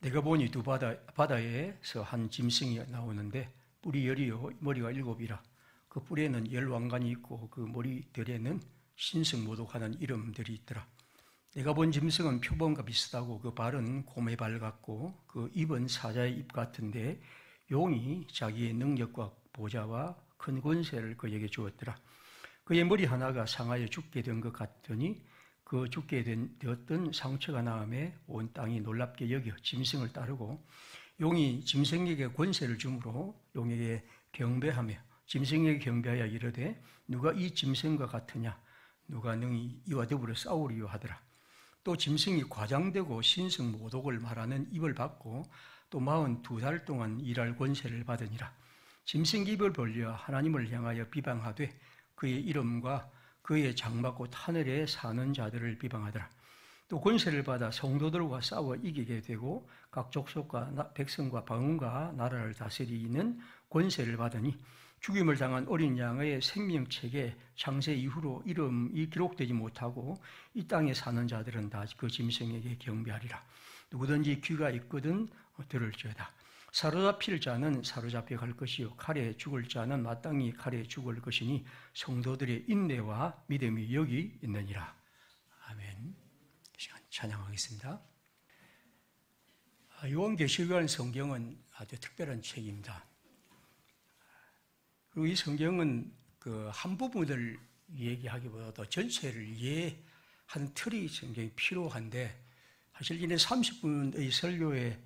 내가 보니 두 바다에서 한 짐승이 나오는데 뿔이 10이요 머리가 7이라. 그 뿔에는 10왕관이 있고 그 머리들에는 신성모독하는 이름들이 있더라. 내가 본 짐승은 표범과 비슷하고 그 발은 곰의 발 같고 그 입은 사자의 입 같은데 용이 자기의 능력과 보좌와 큰 권세를 그에게 주었더라. 그의 머리 하나가 상하여 죽게 된 것 같더니 그 죽게 되었던 상처가 나음에 온 땅이 놀랍게 여겨 짐승을 따르고 용이 짐승에게 권세를 주므로 용에게 경배하며 짐승에게 경배하여 이르되 누가 이 짐승과 같으냐 누가 능히 이와 더불어 싸우리요 하더라. 또 짐승이 과장되고 신성 모독을 말하는 입을 받고 또 42달 동안 일할 권세를 받으니라. 짐승 입을 벌려 하나님을 향하여 비방하되 그의 이름과 그의 장막곧 하늘에 사는 자들을 비방하더라. 또 권세를 받아 성도들과 싸워 이기게 되고 각 족속과 백성과 방언과 나라를 다스리는 권세를 받으니 죽임을 당한 어린 양의 생명책에 창세 이후로 이름이 기록되지 못하고 이 땅에 사는 자들은 다 그 짐승에게 경배하리라. 누구든지 귀가 있거든 들을지어다. 사로잡힐 자는 사로잡혀 갈 것이요 칼에 죽을 자는 마땅히 칼에 죽을 것이니 성도들의 인내와 믿음이 여기 있느니라. 아멘. 시간 찬양하겠습니다. 요한계시록 성경은 아주 특별한 책입니다. 그리고 이 성경은 그 한 부분을 얘기하기보다도 전체를 이해하는 틀이 굉장히 필요한데 사실 이내 30분의 설교에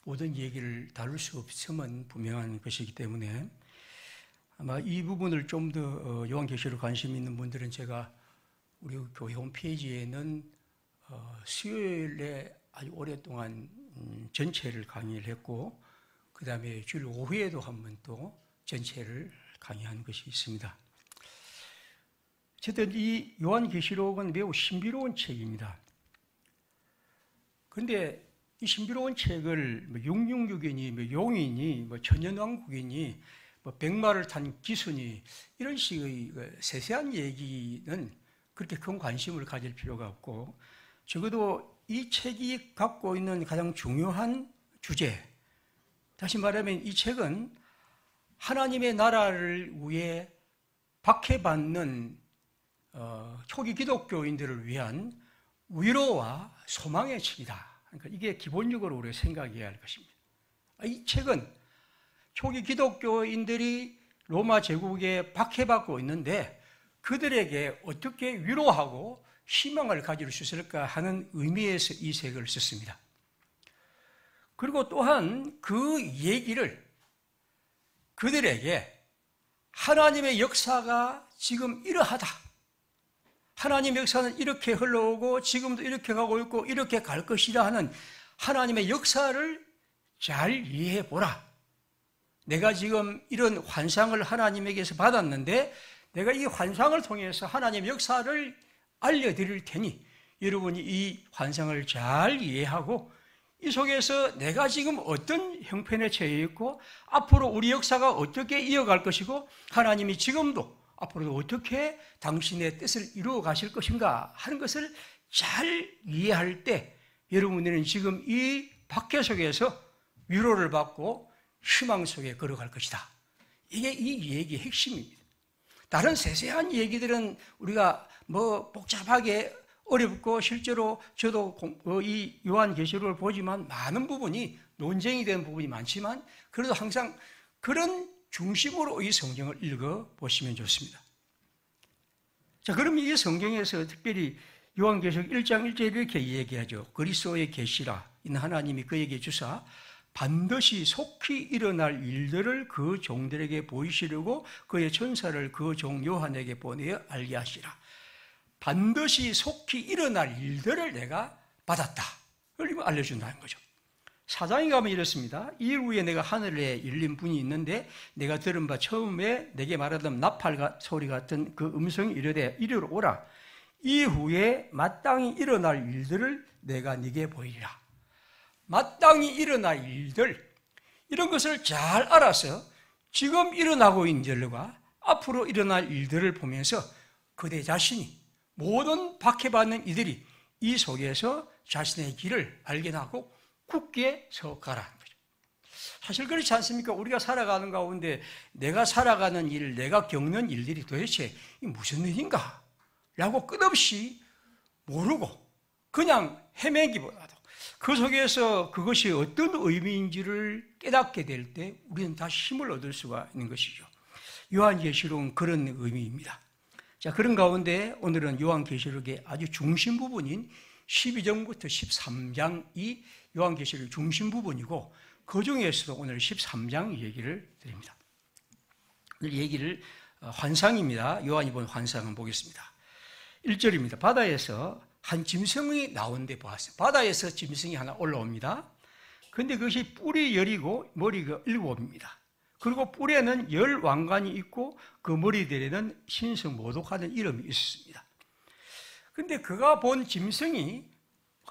모든 얘기를 다룰 수 없음은 분명한 것이기 때문에 아마 이 부분을 좀 더 요한계시록 관심 있는 분들은 제가 우리 교회 홈페이지에는 수요일에 아주 오랫동안 전체를 강의를 했고 그 다음에 주일 오후에도 한 번 또 전체를 강의한 것이 있습니다. 어쨌든 이 요한계시록은 매우 신비로운 책입니다. 그런데 이 신비로운 책을 666이니 용이니 천연왕국이니 백마를 탄 기순이 이런 식의 세세한 얘기는 그렇게 큰 관심을 가질 필요가 없고 적어도 이 책이 갖고 있는 가장 중요한 주제, 다시 말하면 이 책은 하나님의 나라를 위해 박해받는 초기 기독교인들을 위한 위로와 소망의 책이다. 그러니까 이게 기본적으로 우리가 생각해야 할 것입니다. 이 책은 초기 기독교인들이 로마 제국에 박해받고 있는데 그들에게 어떻게 위로하고 희망을 가질 수 있을까 하는 의미에서 이 책을 썼습니다. 그리고 또한 그 얘기를 그들에게 하나님의 역사가 지금 이러하다. 하나님의 역사는 이렇게 흘러오고 지금도 이렇게 가고 있고 이렇게 갈 것이라 하는 하나님의 역사를 잘 이해해 보라. 내가 지금 이런 환상을 하나님에게서 받았는데 내가 이 환상을 통해서 하나님의 역사를 알려드릴 테니 여러분이 이 환상을 잘 이해하고 이 속에서 내가 지금 어떤 형편에 처해 있고 앞으로 우리 역사가 어떻게 이어갈 것이고 하나님이 지금도 앞으로도 어떻게 당신의 뜻을 이루어 가실 것인가 하는 것을 잘 이해할 때 여러분들은 지금 이 박해 속에서 위로를 받고 희망 속에 걸어갈 것이다. 이게 이 얘기의 핵심입니다. 다른 세세한 얘기들은 우리가 복잡하게 어렵고 실제로 저도 이 요한계시록을 보지만 많은 부분이 논쟁이 되는 부분이 많지만 그래도 항상 그런 중심으로 이 성경을 읽어보시면 좋습니다. 자, 그러면 이 성경에서 특별히 요한계시록 1장 1절에 이렇게 얘기하죠. 그리스도의 계시라 이는 하나님이 그에게 주사 반드시 속히 일어날 일들을 그 종들에게 보이시려고 그의 천사를 그 종 요한에게 보내어 알게 하시라. 반드시 속히 일어날 일들을 내가 받았다. 그걸 알려준다는 거죠. 4장에 가면 이렇습니다. 이 후에 내가 하늘에 열린 분이 있는데 내가 들은 바 처음에 내게 말하던 나팔 소리 같은 그 음성이 이르되 이리로 오라. 이후에 마땅히 일어날 일들을 내가 네게 보이리라. 마땅히 일어날 일들, 이런 것을 잘 알아서 지금 일어나고 있는 일들과 앞으로 일어날 일들을 보면서 그대 자신이 모든 박해받는 이들이 이 속에서 자신의 길을 발견하고 굳게 서 가라는 거죠. 사실 그렇지 않습니까? 우리가 살아가는 가운데 내가 살아가는 일, 내가 겪는 일들이 도대체 무슨 일인가? 라고 끝없이 모르고 그냥 헤매기보다도 그 속에서 그것이 어떤 의미인지를 깨닫게 될 때 우리는 다시 힘을 얻을 수가 있는 것이죠. 요한계시록은 그런 의미입니다. 자, 그런 가운데 오늘은 요한계시록의 아주 중심 부분인 12장부터 13장이 요한계시록의 중심 부분이고 그 중에서도 오늘 13장 얘기를 드립니다. 오늘 얘기를 환상입니다. 요한이 본 환상을 보겠습니다. 1절입니다. 바다에서 한 짐승이 나오는데 보았어요. 바다에서 짐승이 하나 올라옵니다. 그런데 그것이 뿔이 10이고 머리가 7입니다. 그리고 뿔에는 10 왕관이 있고 그 머리들에는 신성 모독하는 이름이 있습니다. 그런데 그가 본 짐승이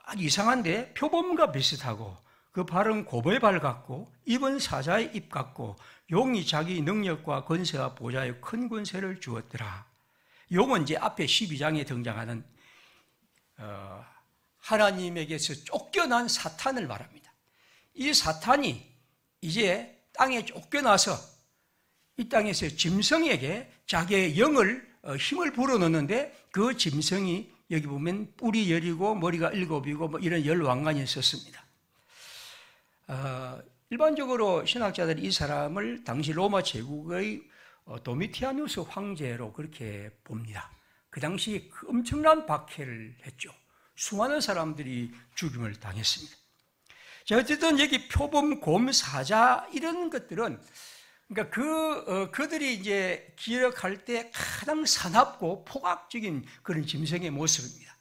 아주 이상한데 표범과 비슷하고 그 발은 곰의 발 같고 입은 사자의 입 같고 용이 자기 능력과 권세와 보좌에 큰 권세를 주었더라. 용은 이제 앞에 12장에 등장하는 하나님에게서 쫓겨난 사탄을 말합니다. 이 사탄이 이제 땅에 쫓겨나서 이 땅에서 짐승에게 자기의 영을 힘을 불어넣는데 그 짐승이 여기 보면 뿔이 10이고 머리가 7이고 뭐 이런 10 왕관이 있었습니다. 일반적으로 신학자들이 이 사람을 당시 로마 제국의 도미티아누스 황제로 그렇게 봅니다. 그 당시 엄청난 박해를 했죠. 수많은 사람들이 죽임을 당했습니다. 자, 어쨌든 여기 표범, 곰, 사자 이런 것들은 그러니까 그들이 이제 기억할 때 가장 사납고 포각적인 그런 짐승의 모습입니다.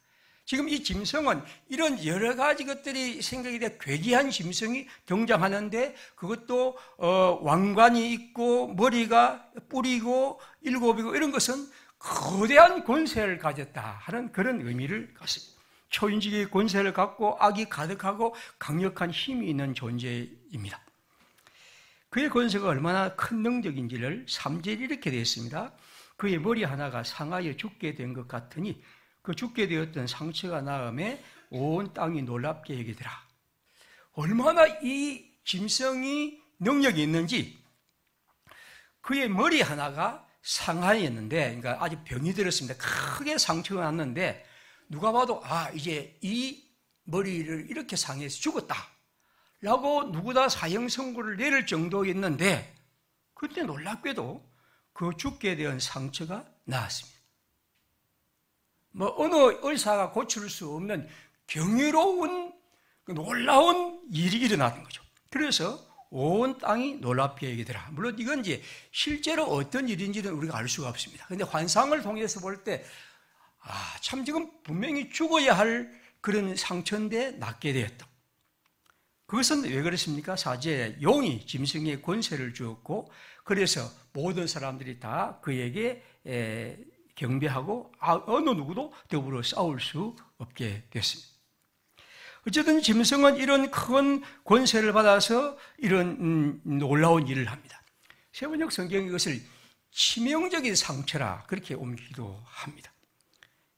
지금 이 짐승은 이런 여러 가지 것들이 생각이 돼 괴기한 짐승이 등장하는데 그것도 왕관이 있고 머리가 뿔이고 7이고 이런 것은 거대한 권세를 가졌다 하는 그런 의미를 갖습니다. 초인적인 권세를 갖고 악이 가득하고 강력한 힘이 있는 존재입니다. 그의 권세가 얼마나 큰 능력인지를 3절이 이렇게 되어 있습니다. 그의 머리 하나가 상하여 죽게 된 것 같으니 그 죽게 되었던 상처가 나음에 온 땅이 놀랍게 여기더라. 얼마나 이 짐승이 능력이 있는지 그의 머리 하나가 상하였는데 그러니까 아주 병이 들었습니다. 크게 상처가 났는데 누가 봐도 이제 이 머리를 이렇게 상해서 죽었다 라고 누구다 사형 선고를 내릴 정도였는데 그때 놀랍게도 그 죽게 된 상처가 나았습니다. 뭐 어느 의사가 고칠 수 없는 경이로운 놀라운 일이 일어나는 거죠. 그래서 온 땅이 놀랍게 여기더라. 물론 이건 이제 실제로 어떤 일인지는 우리가 알 수가 없습니다. 그런데 환상을 통해서 볼 때 참 지금 분명히 죽어야 할 그런 상처인데 낫게 되었다. 그것은 왜 그렇습니까? 사제 용이 짐승의 권세를 주었고 그래서 모든 사람들이 다 그에게 경배하고 어느 누구도 더불어 싸울 수 없게 됐습니다. 어쨌든 짐승은 이런 큰 권세를 받아서 이런 놀라운 일을 합니다. 세번역 성경이 이것을 치명적인 상처라 그렇게 옮기기도 합니다.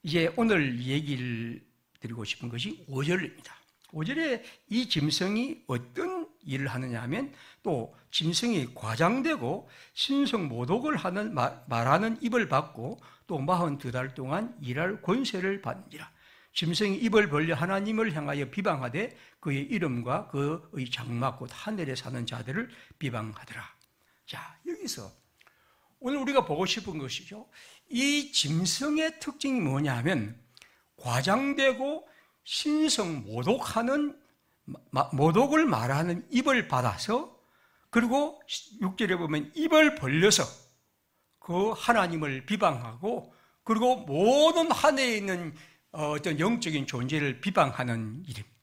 이제 오늘 얘기를 드리고 싶은 것이 5절입니다. 5절에 이 짐승이 어떤 일을 하느냐 하면 또 짐승이 과장되고 신성 모독을 하는 말하는 입을 받고 또 42달 동안 일할 권세를 받느니라. 짐승이 입을 벌려 하나님을 향하여 비방하되 그의 이름과 그의 장막 곧 하늘에 사는 자들을 비방하더라. 자, 여기서 오늘 우리가 보고 싶은 것이죠. 이 짐승의 특징이 뭐냐 하면 과장되고 신성 모독을 말하는 입을 받아서 그리고 6절에 보면 입을 벌려서 그 하나님을 비방하고 그리고 모든 하늘에 있는 어떤 영적인 존재를 비방하는 일입니다.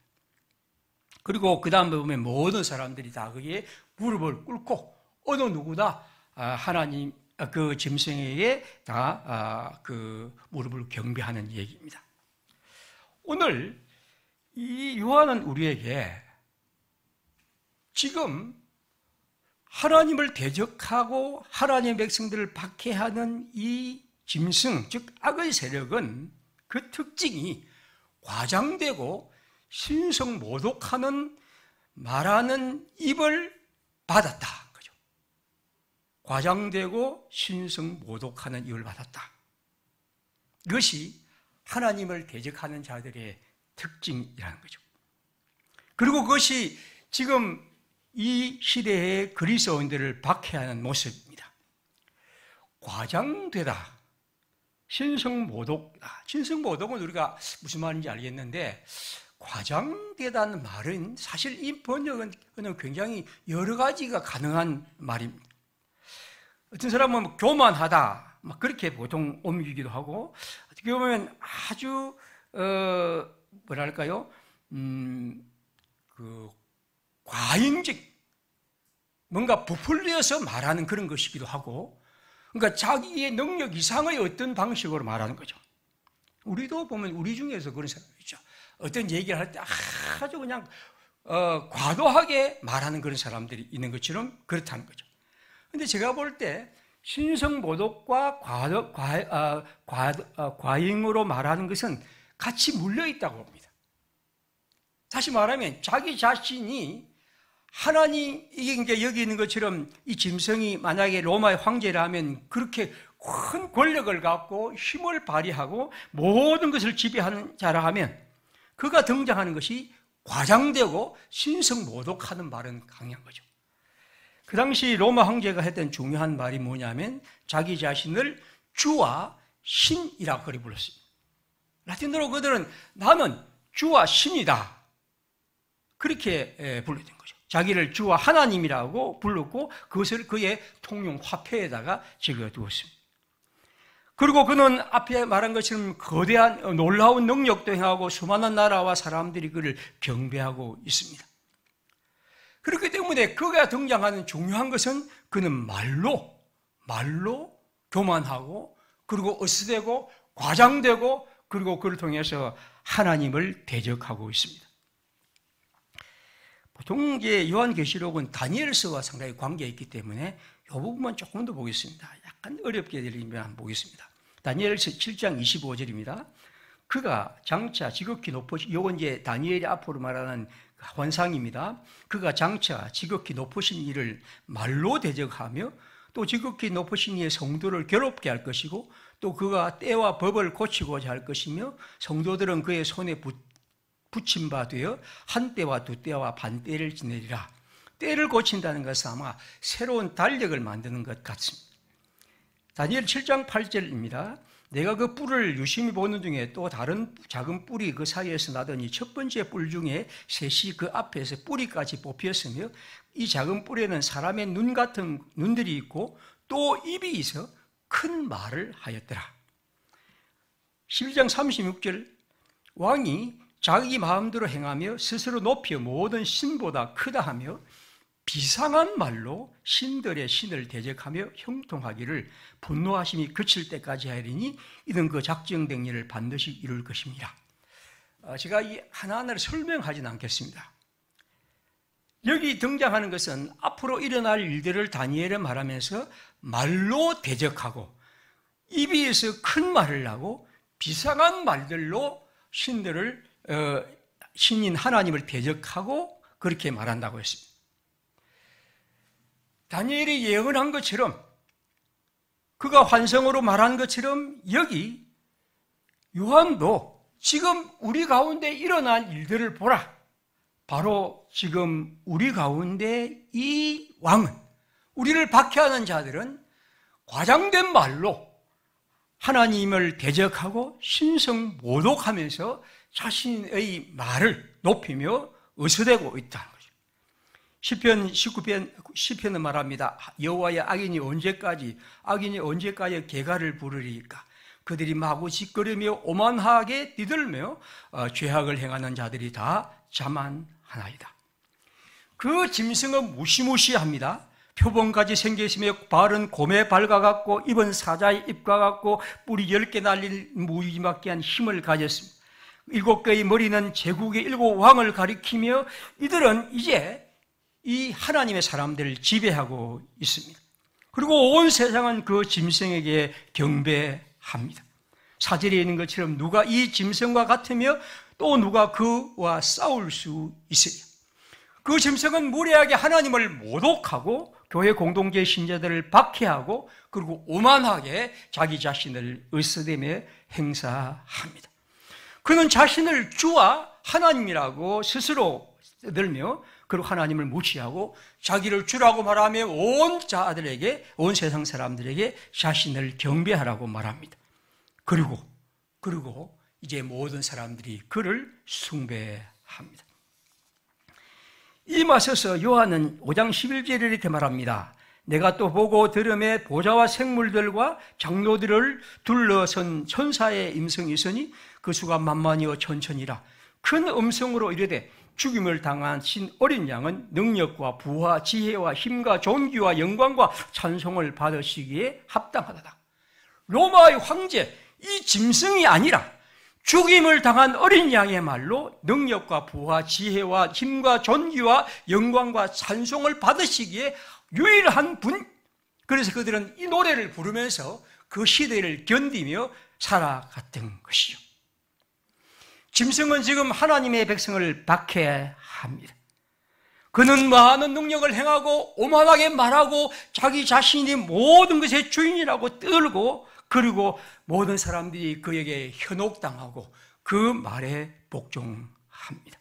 그리고 그 다음에 보면 모든 사람들이 다 그게 무릎을 꿇고 어느 누구다 하나님 그 짐승에게 다 그 무릎을 경배하는 얘기입니다. 오늘 이 요한은 우리에게 지금 하나님을 대적하고 하나님의 백성들을 박해하는 이 짐승, 즉 악의 세력은 그 특징이 과장되고 신성 모독하는 말하는 입을 받았다. 그죠? 과장되고 신성모독하는 입을 받았다. 이것이 하나님을 대적하는 자들의 특징이라는 거죠. 그리고 그것이 지금 이 시대의 그리스도인들을 박해하는 모습입니다. 과장되다, 신성모독다. 신성모독은 우리가 무슨 말인지 알겠는데, 과장되다는 말은 사실 이 번역은 굉장히 여러 가지가 가능한 말입니다. 어떤 사람은 교만하다, 막 그렇게 보통 옮기기도 하고, 어떻게 보면 아주 뭐랄까요, 과잉적, 뭔가 부풀려서 말하는 그런 것이기도 하고, 그러니까 자기의 능력 이상의 어떤 방식으로 말하는 거죠. 우리도 보면 우리 중에서 그런 사람이 있죠. 어떤 얘기를 할 때 아주 그냥 과도하게 말하는 그런 사람들이 있는 것처럼 그렇다는 거죠. 그런데 제가 볼 때 신성모독과 과잉으로 말하는 것은 같이 물려있다고 봅니다. 다시 말하면 자기 자신이 하나님, 이게 여기 있는 것처럼 이 짐승이 만약에 로마의 황제라면 그렇게 큰 권력을 갖고 힘을 발휘하고 모든 것을 지배하는 자라 하면 그가 등장하는 것이 과장되고 신성모독하는 말은 강한 거죠. 그 당시 로마 황제가 했던 중요한 말이 뭐냐면 자기 자신을 주와 신이라고 그리 불렀습니다. 라틴어로 그들은 나는 주와 신이다, 그렇게 불렀던 거죠. 자기를 주와 하나님이라고 불렀고 그것을 그의 통용 화폐에다가 적어두었습니다. 그리고 그는 앞에 말한 것처럼 거대한 놀라운 능력도 행하고 수많은 나라와 사람들이 그를 경배하고 있습니다. 그렇기 때문에 그가 등장하는 중요한 것은 그는 말로 교만하고 그리고 어스되고 과장되고 그리고 그를 통해서 하나님을 대적하고 있습니다. 보통 이제 요한계시록은 다니엘서와 상당히 관계가 있기 때문에 이 부분만 조금 더 보겠습니다. 약간 어렵게 들리면 한번 보겠습니다. 다니엘서 7장 25절입니다. 그가 장차 지극히 높으신, 이건 이제 다니엘이 앞으로 말하는 환상입니다. 그가 장차 지극히 높으신 이를 말로 대적하며 또 지극히 높으신 이의 성도를 괴롭게 할 것이고 또 그가 때와 법을 고치고자 할 것이며 성도들은 그의 손에 붙임 바 되어 한 때와 두 때와 반 때를 지내리라. 때를 고친다는 것은 아마 새로운 달력을 만드는 것 같습니다. 다니엘 7장 8절입니다. 내가 그 뿔을 유심히 보는 중에 또 다른 작은 뿔이 그 사이에서 나더니 첫 번째 뿔 중에 셋이 그 앞에서 뿌리까지 뽑혔으며 이 작은 뿔에는 사람의 눈 같은 눈들이 있고 또 입이 있어 큰 말을 하였더라. 11장 36절 왕이 자기 마음대로 행하며 스스로 높여 모든 신보다 크다 하며 비상한 말로 신들의 신을 대적하며 형통하기를 분노하심이 그칠 때까지 하리니 이는 그 작정된 일을 반드시 이룰 것입니다. 제가 이 하나하나를 설명하지는 않겠습니다. 여기 등장하는 것은 앞으로 일어날 일들을 다니엘은 말하면서 말로 대적하고 입이 있어 큰 말을 하고 비상한 말들로 신인 하나님을 대적하고 그렇게 말한다고 했습니다. 다니엘이 예언한 것처럼 그가 환상으로 말한 것처럼 여기 요한도 지금 우리 가운데 일어난 일들을 보라. 바로 지금 우리 가운데 이 왕은, 우리를 박해하는 자들은 과장된 말로 하나님을 대적하고 신성모독하면서 자신의 말을 높이며 어수되고 있다는 거죠. 시편 19편 시편은 말합니다. 여호와의 악인이 언제까지 개가를 부르리까? 그들이 마구 짓거리며 오만하게 뛰들며 죄악을 행하는 자들이 다 자만하나이다. 그 짐승은 무시무시합니다. 표범같이 생겼으며 발은 곰의 발과 같고 입은 사자의 입과 같고 뿔이 10개 날릴 무지막지한 힘을 가졌습니다. 7개의 머리는 제국의 7 왕을 가리키며 이들은 이제 이 하나님의 사람들을 지배하고 있습니다. 그리고 온 세상은 그 짐승에게 경배합니다. 사절에 있는 것처럼 누가 이 짐승과 같으며 또 누가 그와 싸울 수 있으며 그 짐승은 무례하게 하나님을 모독하고 교회 공동체 신자들을 박해하고 그리고 오만하게 자기 자신을 으스대며 행사합니다. 그는 자신을 주와 하나님이라고 스스로 들며 그리고 하나님을 무시하고 자기를 주라고 말하며 온 자들에게, 온 세상 사람들에게 자신을 경배하라고 말합니다. 그리고 이제 모든 사람들이 그를 숭배합니다. 이 맞서서 요한은 5장 11절에 이렇게 말합니다. 내가 또 보고 들음에 보좌와 생물들과 장로들을 둘러선 천사의 음성이 있으니 그 수가 만만이요 천천이라. 큰 음성으로 이르되 죽임을 당하신 어린 양은 능력과 부와 지혜와 힘과 존귀와 영광과 찬송을 받으시기에 합당하다. 로마의 황제, 이 짐승이 아니라 죽임을 당한 어린 양의 말로 능력과 부와 지혜와 힘과 존귀와 영광과 찬송을 받으시기에 유일한 분. 그래서 그들은 이 노래를 부르면서 그 시대를 견디며 살아갔던 것이죠. 짐승은 지금 하나님의 백성을 박해합니다. 그는 많은 능력을 행하고 오만하게 말하고 자기 자신이 모든 것의 주인이라고 떨고 그리고 모든 사람들이 그에게 현혹당하고 그 말에 복종합니다.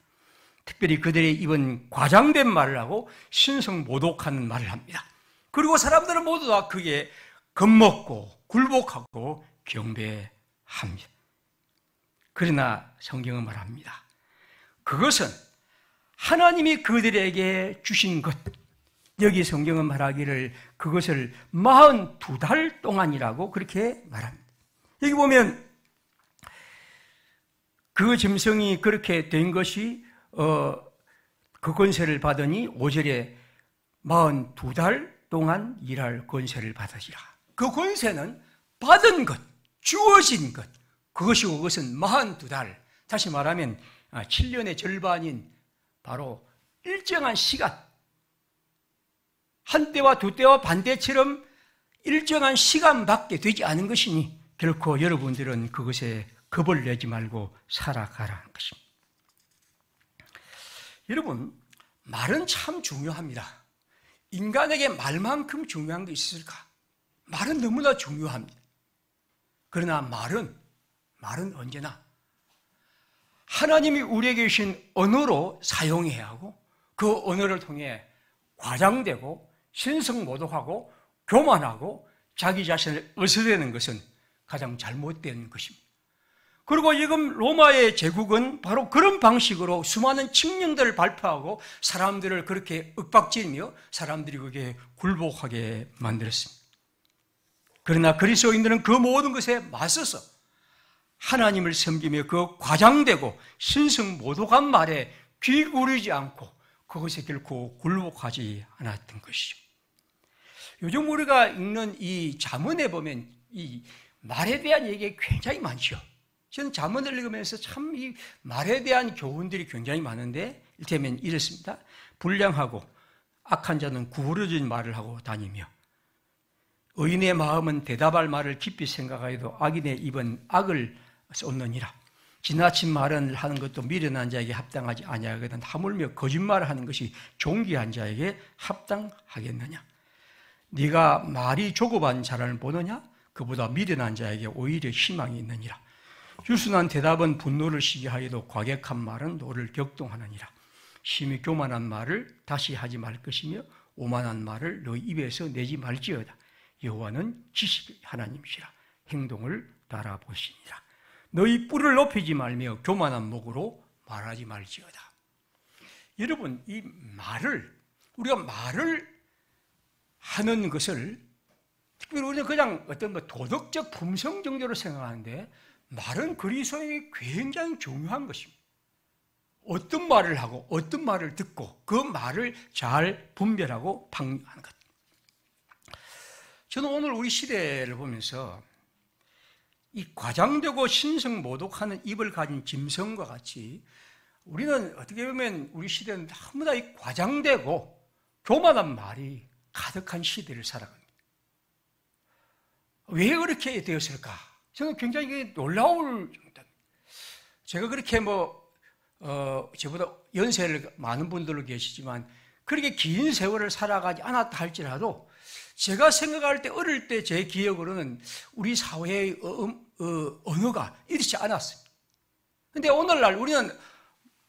특별히 그들의 입은 과장된 말을 하고 신성 모독하는 말을 합니다. 그리고 사람들은 모두 다 그게 겁먹고 굴복하고 경배합니다. 그러나 성경은 말합니다. 그것은 하나님이 그들에게 주신 것, 여기 성경은 말하기를 그것을 42달 동안이라고 그렇게 말합니다. 여기 보면 그 짐승이 그렇게 된 것이 그 권세를 받으니 5절에 42달 동안 일할 권세를 받으시라. 그 권세는 받은 것, 주어진 것, 그것이고 그것은 42달, 다시 말하면 7년의 절반인 바로 일정한 시간, 한때와 두때와 반때처럼 일정한 시간밖에 되지 않은 것이니 결코 여러분들은 그것에 겁을 내지 말고 살아가라는 것입니다. 여러분, 말은 참 중요합니다. 인간에게 말만큼 중요한 게 있을까? 말은 너무나 중요합니다. 그러나 말은 언제나 하나님이 우리에게 주신 언어로 사용해야 하고 그 언어를 통해 과장되고 신성모독하고 교만하고 자기 자신을 으스대는 것은 가장 잘못된 것입니다. 그리고 지금 로마의 제국은 바로 그런 방식으로 수많은 칙령들을 발표하고 사람들을 그렇게 윽박지르며 사람들이 그게 굴복하게 만들었습니다. 그러나 그리스도인들은 그 모든 것에 맞서서 하나님을 섬기며 그 과장되고 신성모독한 말에 귀 기울이지 않고 그것에 결코 굴복하지 않았던 것이죠. 요즘 우리가 읽는 이 잠언에 보면 이 말에 대한 얘기가 굉장히 많죠. 저는 잠언을 읽으면서 참 이 말에 대한 교훈들이 굉장히 많은데 이를테면 이렇습니다. 불량하고 악한 자는 구부러진 말을 하고 다니며 의인의 마음은 대답할 말을 깊이 생각하여도 악인의 입은 악을 쏟느니라. 지나친 말을 하는 것도 미련한 자에게 합당하지 아니하거든 하물며 거짓말을 하는 것이 존귀한 자에게 합당하겠느냐. 네가 말이 조급한 자를 보느냐? 그보다 미련한 자에게 오히려 희망이 있느니라. 유순한 대답은 분노를 시게 하여도 과격한 말은 노를 격동하느니라. 심히 교만한 말을 다시 하지 말 것이며 오만한 말을 너희 입에서 내지 말지어다. 여호와는 지식의 하나님이시라. 행동을 따라보시니라. 너희 뿔을 높이지 말며 교만한 목으로 말하지 말지어다. 여러분, 이 말을, 우리가 말을 하는 것을 특별히 우리는 그냥 어떤 도덕적 품성 정도로 생각하는데 말은 그리스도에게 굉장히 중요한 것입니다. 어떤 말을 하고 어떤 말을 듣고 그 말을 잘 분별하고 판단하는 것. 저는 오늘 우리 시대를 보면서 이 과장되고 신성모독하는 입을 가진 짐승과 같이 우리는 어떻게 보면 우리 시대는 너무나 이 과장되고 교만한 말이 가득한 시대를 살아갑니다. 왜 그렇게 되었을까? 저는 굉장히 놀라울 정도입니다. 제가 그렇게 저보다 연세를 많은 분들도 계시지만 그렇게 긴 세월을 살아가지 않았다 할지라도 제가 생각할 때 어릴 때 제 기억으로는 우리 사회의 언어가 이렇지 않았습니다. 근데 오늘날 우리는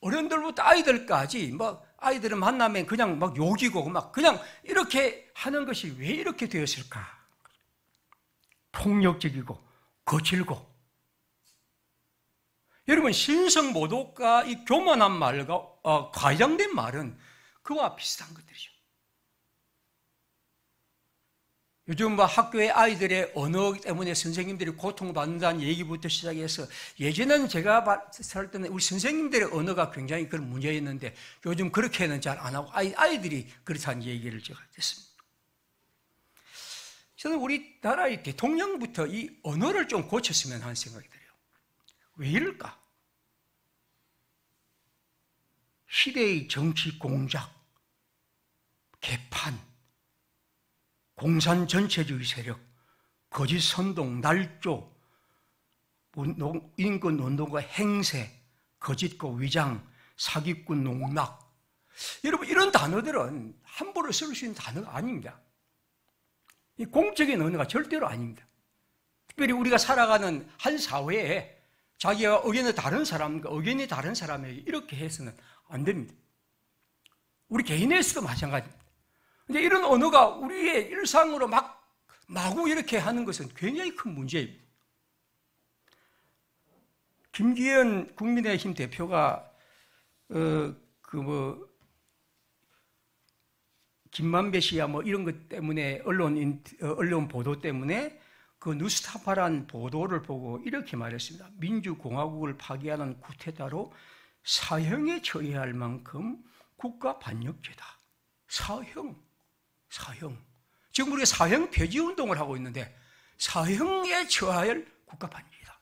어른들부터 아이들까지 막 아이들을 만나면 그냥 막 욕이고 막 그냥 이렇게 하는 것이 왜 이렇게 되었을까? 폭력적이고 거칠고. 여러분, 신성모독과 이 교만한 말과 과장된 말은 그와 비슷한 것들이죠. 요즘 학교의 아이들의 언어 때문에 선생님들이 고통받는다는 얘기부터 시작해서 예전에는 제가 살 때는 우리 선생님들의 언어가 굉장히 그런 문제였는데 요즘 그렇게는 잘 안 하고 아이들이 그렇다는 얘기를 제가 했습니다. 저는 우리나라의 대통령부터 이 언어를 좀 고쳤으면 하는 생각이 들어요. 왜 이럴까? 시대의 정치 공작, 개판, 공산 전체주의 세력, 거짓 선동, 날조, 인권 운동과 행세, 거짓과 위장, 사기꾼, 농락. 여러분, 이런 단어들은 함부로 쓸 수 있는 단어가 아닙니다. 이 공적인 언어가 절대로 아닙니다. 특별히 우리가 살아가는 한 사회에 자기가 의견이 다른 사람과 의견이 다른 사람에게 이렇게 해서는 안 됩니다. 우리 개인에서도 마찬가지입니다. 근데 이런 언어가 우리의 일상으로 마구 이렇게 하는 것은 굉장히 큰 문제입니다. 김기현 국민의힘 대표가 김만배 씨야 이런 것 때문에 언론 보도 때문에 그 뉴스타파란 보도를 보고 이렇게 말했습니다. 민주공화국을 파괴하는 쿠데타로 사형에 처해야 할 만큼 국가 반역죄다. 사형. 지금 우리가 사형 폐지 운동을 하고 있는데 사형에 처해야 할 국가 반역이다.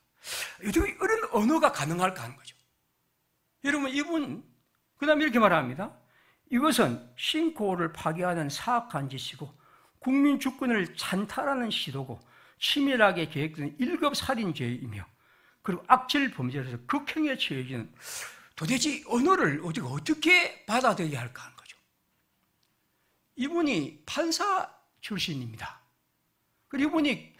어떻게 이런 언어가 가능할까 하는 거죠. 여러분, 이분 그 다음에 이렇게 말합니다. 이것은 신고를 파괴하는 사악한 짓이고 국민 주권을 찬탈하는 시도고 치밀하게 계획된 1급 살인죄이며 그리고 악질 범죄로서 극형에 처해지는 도대체 언어를 어떻게 받아들여야 할까 하는 거죠. 이분이 판사 출신입니다. 그리고 이분이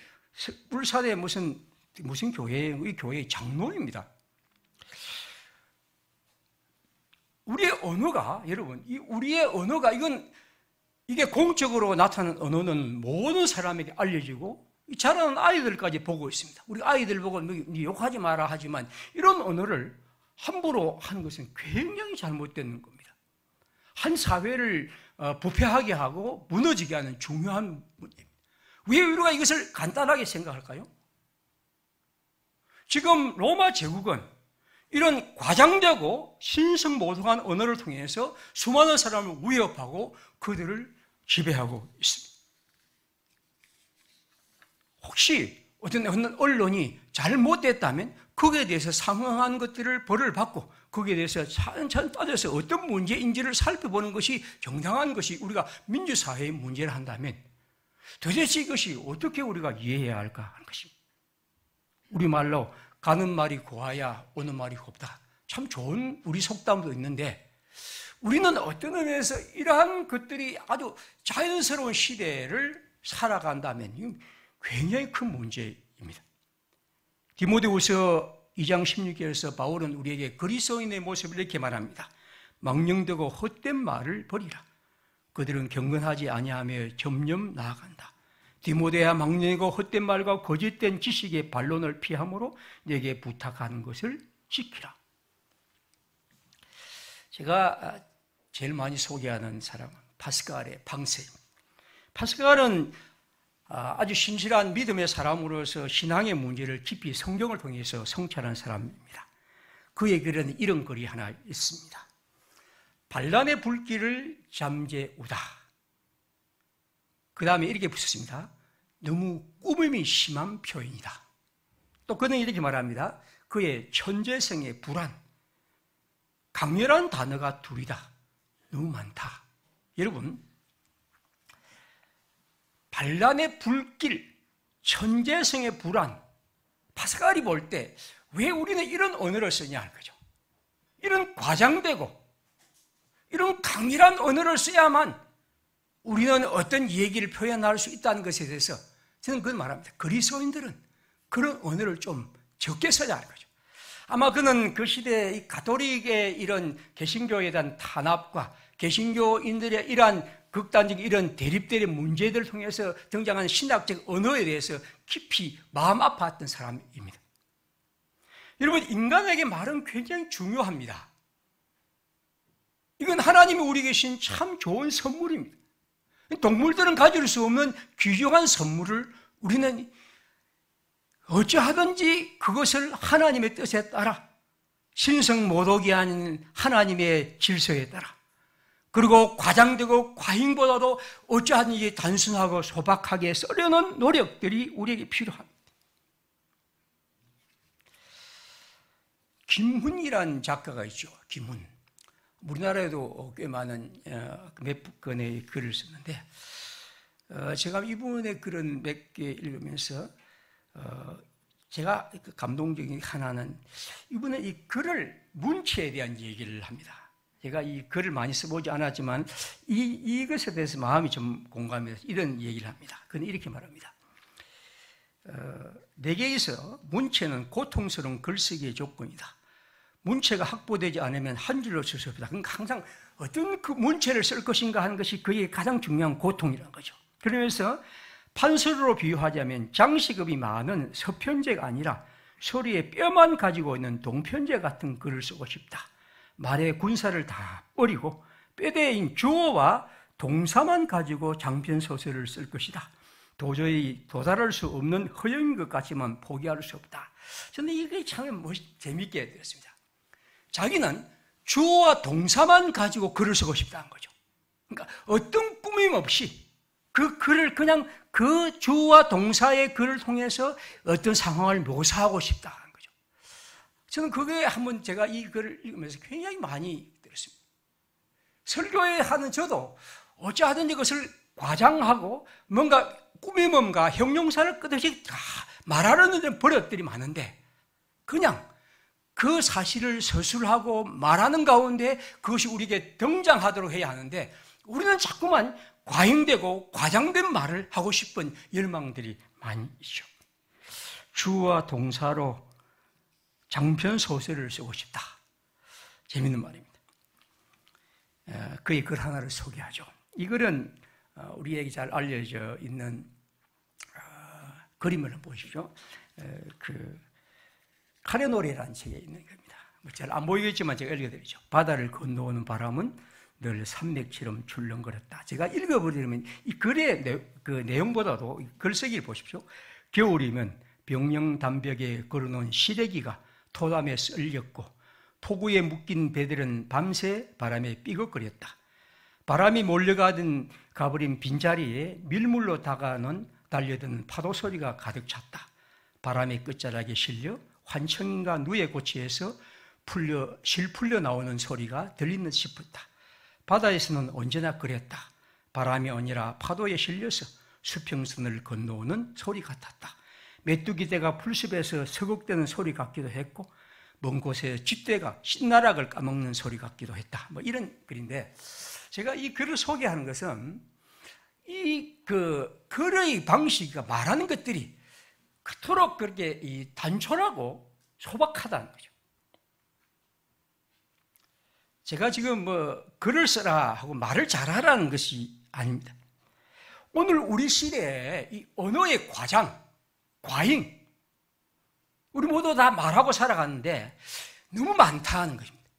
울산의 무슨 교회의 이 교회의 장로입니다. 우리의 언어가 여러분, 우리의 언어가 이게 공적으로 나타나는 언어는 모든 사람에게 알려지고 자라는 아이들까지 보고 있습니다. 우리 아이들 보고 욕하지 마라 하지만 이런 언어를 함부로 하는 것은 굉장히 잘못된 겁니다. 한 사회를 부패하게 하고 무너지게 하는 중요한 문제입니다. 왜 우리가 이것을 간단하게 생각할까요? 지금 로마 제국은 이런 과장되고 신성모독한 언어를 통해서 수많은 사람을 위협하고 그들을 지배하고 있습니다. 혹시 어떤 언론이 잘못됐다면 거기에 대해서 상응한 것들을 벌을 받고 거기에 대해서 차근차근 따져서 어떤 문제인지를 살펴보는 것이 정당한 것이 우리가 민주사회의 문제를 한다면 도대체 이것이 어떻게 우리가 이해해야 할까 하는 것입니다. 우리말로 가는 말이 고와야 오는 말이 곱다. 참 좋은 우리 속담도 있는데 우리는 어떤 의미에서 이러한 것들이 아주 자연스러운 시대를 살아간다면 굉장히 큰 문제입니다. 디모데후서 2장 16절에서 바울은 우리에게 그리스도인의 모습을 이렇게 말합니다. 망령되고 헛된 말을 버리라. 그들은 경건하지 아니하며 점점 나아간다. 디모데야, 망령이고 헛된 말과 거짓된 지식의 반론을 피함으로 내게 부탁하는 것을 지키라. 제가 제일 많이 소개하는 사람은 파스칼의 방세입니다. 파스칼은 아주 신실한 믿음의 사람으로서 신앙의 문제를 깊이 성경을 통해서 성찰한 사람입니다. 그의 글에는 이런 글이 하나 있습니다. 반란의 불길을 잠재우다. 그 다음에 이렇게 붙였습니다. 너무 꾸밈이 심한 표현이다. 또 그는 이렇게 말합니다. 그의 천재성의 불안, 강렬한 단어가 둘이다. 너무 많다. 여러분, 반란의 불길, 천재성의 불안, 파스칼이 볼 때 왜 우리는 이런 언어를 쓰냐 하는 거죠. 이런 과장되고 이런 강렬한 언어를 써야만 우리는 어떤 얘기를 표현할 수 있다는 것에 대해서 저는 그걸 말합니다. 그리스도인들은 그런 언어를 좀 적게 써야 하는 거죠. 아마 그는 그 시대의 이 가톨릭의 이런 개신교에 대한 탄압과 개신교인들의 이러한 극단적인 이런 대립들의 문제들을 통해서 등장한 신학적 언어에 대해서 깊이 마음 아파했던 사람입니다. 여러분, 인간에게 말은 굉장히 중요합니다. 이건 하나님이 우리에게 주신 참 좋은 선물입니다. 동물들은 가질 수 없는 귀중한 선물을 우리는 어찌하든지 그것을 하나님의 뜻에 따라 신성모독이 아닌 하나님의 질서에 따라 그리고 과장되고 과잉보다도 어찌하든지 단순하고 소박하게 쓰려는 노력들이 우리에게 필요합니다. 김훈이라는 작가가 있죠. 김훈. 우리나라에도 꽤 많은 몇 건의 글을 썼는데 제가 이분의 글은 몇 개 읽으면서 제가 감동적인 하나는 이분은 이 글을 문체에 대한 얘기를 합니다. 제가 이 글을 많이 써보지 않았지만 이것에 대해서 마음이 좀 공감해서 이런 얘기를 합니다. 그는 이렇게 말합니다. 내게 있어 문체는 고통스러운 글쓰기의 조건이다. 문체가 확보되지 않으면 한 줄로 쓸 수 없다. 그러니까 항상 어떤 그 문체를 쓸 것인가 하는 것이 그의 가장 중요한 고통이라는 거죠. 그러면서 판서로 비유하자면 장식업이 많은 서편제가 아니라 소리의 뼈만 가지고 있는 동편제 같은 글을 쓰고 싶다. 말의 군사를 다 버리고 뼈대인 주어와 동사만 가지고 장편 소설을 쓸 것이다. 도저히 도달할 수 없는 허영인 것 같지만 포기할 수 없다. 저는 이게 참 재밌게 들었습니다. 자기는 주어와 동사만 가지고 글을 쓰고 싶다는 거죠. 그러니까 어떤 꾸밈 없이 그 글을 그냥 그 주어와 동사의 글을 통해서 어떤 상황을 묘사하고 싶다는 거죠. 저는 그게 한번 제가 이 글을 읽으면서 굉장히 많이 들었습니다. 설교에 하는 저도 어찌하든지 그것을 과장하고 뭔가 꾸밈음과 형용사를 끝없이 다 말하려는 버릇들이 많은데 그냥 그 사실을 서술하고 말하는 가운데 그것이 우리에게 등장하도록 해야 하는데 우리는 자꾸만 과잉되고 과장된 말을 하고 싶은 열망들이 많이 있죠. 주어와 동사로 장편 소설을 쓰고 싶다. 재밌는 말입니다. 그의 글 하나를 소개하죠. 이 글은 우리에게 잘 알려져 있는 그림을 보시죠. 카레노레라는 책에 있는 겁니다. 잘 안 보이겠지만 제가 읽어드리죠. 바다를 건너오는 바람은 늘 산맥처럼 출렁거렸다. 제가 읽어버리면 이 글의 그 내용보다도 글쓰기를 보십시오. 겨울이면 병영담벽에 걸어놓은 시래기가 토담에 쓸렸고 폭우에 묶인 배들은 밤새 바람에 삐걱거렸다. 바람이 몰려가던 가버린 빈자리에 밀물로 다가는 달려드는 파도 소리가 가득 찼다. 바람의 끝자락에 실려 환청인가 누에 고치에서 실풀려 나오는 소리가 들리는 싶었다. 바다에서는 언제나 그랬다. 바람이 아니라 파도에 실려서 수평선을 건너오는 소리 같았다. 메뚜기떼가 풀숲에서 서걱대는 소리 같기도 했고 먼 곳에 쥐떼가 신나락을 까먹는 소리 같기도 했다. 뭐 이런 글인데 제가 이 글을 소개하는 것은 이 글의 방식이 말하는 것들이 그토록 그렇게 단촐하고 소박하다는 거죠. 제가 지금 글을 써라 하고 말을 잘하라는 것이 아닙니다. 오늘 우리 시대에 이 언어의 과잉, 우리 모두 다 말하고 살아가는데 너무 많다는 것입니다.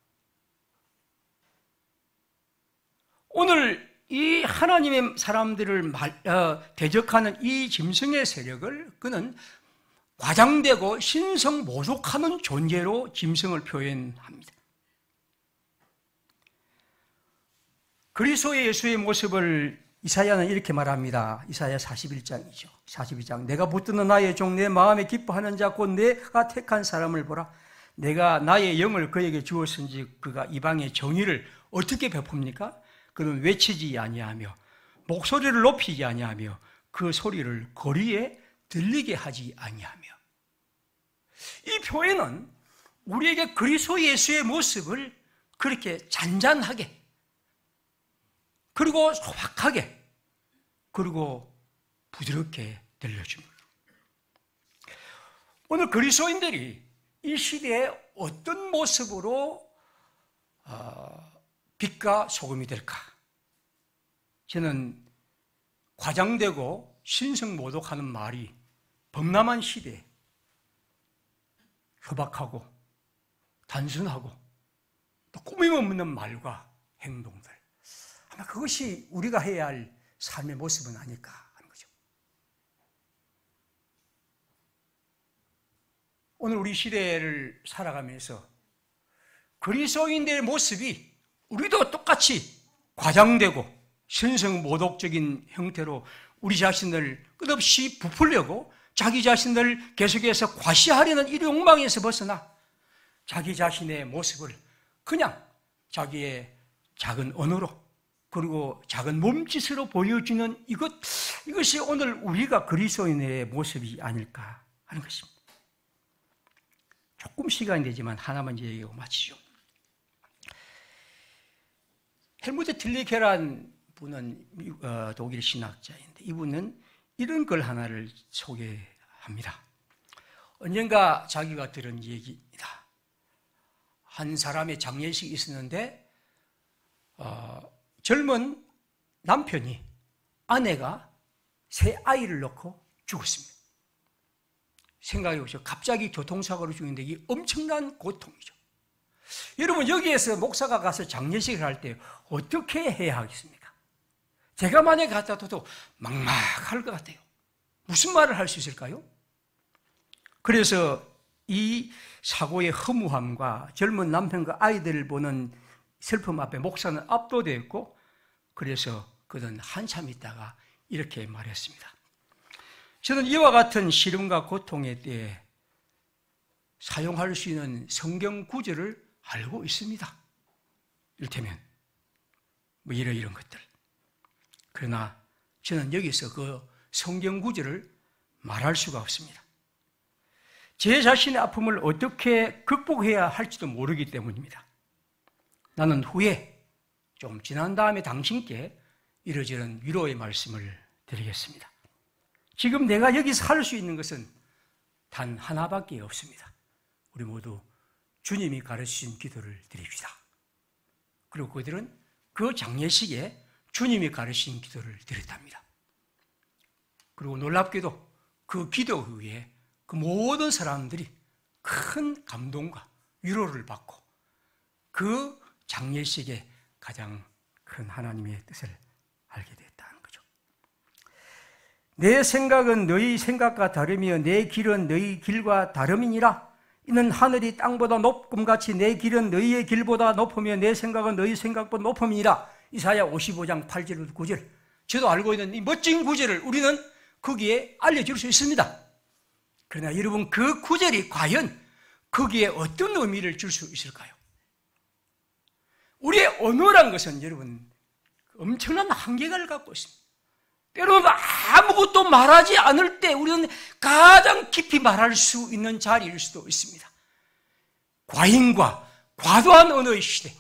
오늘 이 하나님의 사람들을 대적하는 이 짐승의 세력을 그는 과장되고 신성모독하는 존재로 짐승을 표현합니다. 그리스도의 예수의 모습을 이사야는 이렇게 말합니다. 이사야 41장이죠. 42장. 내가 붙드는 나의 종 내 마음에 기뻐하는 자 곧 내가 택한 사람을 보라. 내가 나의 영을 그에게 주었은지 그가 이방의 정의를 어떻게 베풉니까? 그는 외치지 아니하며 목소리를 높이지 아니하며 그 소리를 거리에 들리게 하지 아니하며. 이 표현은 우리에게 그리스도 예수의 모습을 그렇게 잔잔하게, 그리고 소박하게, 그리고 부드럽게 들려줍니다. 오늘 그리스도인들이 이 시대에 어떤 모습으로 빛과 소금이 될까? 저는 과장되고 신성모독하는 말이 범람한 시대에 소박하고 단순하고 또 꾸밈없는 말과 행동들, 아마 그것이 우리가 해야 할 삶의 모습은 아닐까 하는 거죠. 오늘 우리 시대를 살아가면서 그리스도인들의 모습이 우리도 똑같이 과장되고 신성모독적인 형태로 우리 자신을 끝없이 부풀려고 자기 자신을 계속해서 과시하려는 이 욕망에서 벗어나 자기 자신의 모습을 그냥 자기의 작은 언어로, 그리고 작은 몸짓으로 보여주는 이것이 오늘 우리가 그리스도인의 모습이 아닐까 하는 것입니다. 조금 시간이 되지만 하나만 얘기하고 마치죠. 헬무트 틸리케라는 분은 독일 신학자인데, 이분은 이런 글 하나를 소개합니다. 언젠가 자기가 들은 얘기입니다. 한 사람의 장례식이 있었는데 젊은 남편이 아내가 새 아이를 낳고 죽었습니다. 생각해보세요. 갑자기 교통사고로 죽는데 이게 엄청난 고통이죠. 여러분, 여기에서 목사가 가서 장례식을 할 때 어떻게 해야 하겠습니까? 제가 만약에 갔다 둬도 막막할 것 같아요. 무슨 말을 할 수 있을까요? 그래서 이 사고의 허무함과 젊은 남편과 아이들을 보는 슬픔 앞에 목사는 압도되었고, 그래서 그는 한참 있다가 이렇게 말했습니다. 저는 이와 같은 시름과 고통의 때에 사용할 수 있는 성경 구절을 알고 있습니다. 이를테면 뭐 이런 것들. 그러나 저는 여기서 그 성경 구절을 말할 수가 없습니다. 제 자신의 아픔을 어떻게 극복해야 할지도 모르기 때문입니다. 나는 후에 좀 지난 다음에 당신께 이러저런 위로의 말씀을 드리겠습니다. 지금 내가 여기서 할 수 있는 것은 단 하나밖에 없습니다. 우리 모두 주님이 가르치신 기도를 드립시다. 그리고 그들은 그 장례식에 주님이 가르치신 기도를 드렸답니다. 그리고 놀랍게도 그 기도 후에 그 모든 사람들이 큰 감동과 위로를 받고 그 장례식에 가장 큰 하나님의 뜻을 알게 됐다는 거죠. 내 생각은 너희 생각과 다르며 내 길은 너희 길과 다름이니라. 이는 하늘이 땅보다 높음같이 내 길은 너희의 길보다 높으며 내 생각은 너희 생각보다 높음이니라. 이사야 55장 8절 9절. 저도 알고 있는 이 멋진 구절을 우리는 거기에 알려줄 수 있습니다. 그러나 여러분, 그 구절이 과연 거기에 어떤 의미를 줄 수 있을까요? 우리의 언어란 것은 여러분 엄청난 한계를 갖고 있습니다. 때로는 아무것도 말하지 않을 때 우리는 가장 깊이 말할 수 있는 자리일 수도 있습니다. 과잉과 과도한 언어의 시대,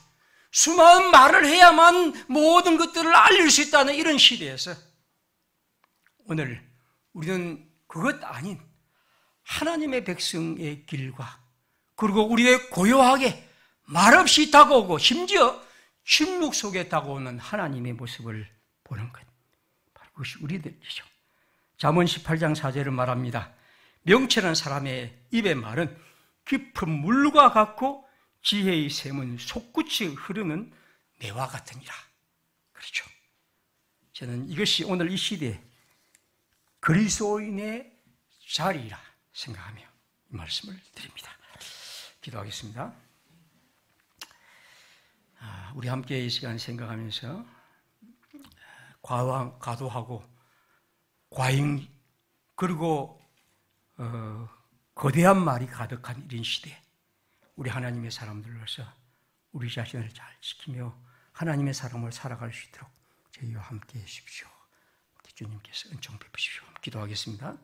수많은 말을 해야만 모든 것들을 알릴 수 있다는 이런 시대에서 오늘 우리는 그것 아닌 하나님의 백성의 길과, 그리고 우리의 고요하게 말없이 다가오고 심지어 침묵 속에 다가오는 하나님의 모습을 보는 것, 바로 그것이 우리들이죠. 잠언 18장 4절을 말합니다. 명철한 사람의 입의 말은 깊은 물과 같고 지혜의 샘은 솟구치 흐르는 매와 같으니라. 그렇죠. 저는 이것이 오늘 이 시대에 그리스도인의 자리라 생각하며 이 말씀을 드립니다. 기도하겠습니다. 우리 함께 이 시간 생각하면서 과도하고 과잉, 그리고 거대한 말이 가득한 이런 시대에 우리 하나님의 사람들로서 우리 자신을 잘 지키며 하나님의 사람을 살아갈 수 있도록 저희와 함께 해주십시오. 주님께서 은총 베푸십시오. 기도하겠습니다.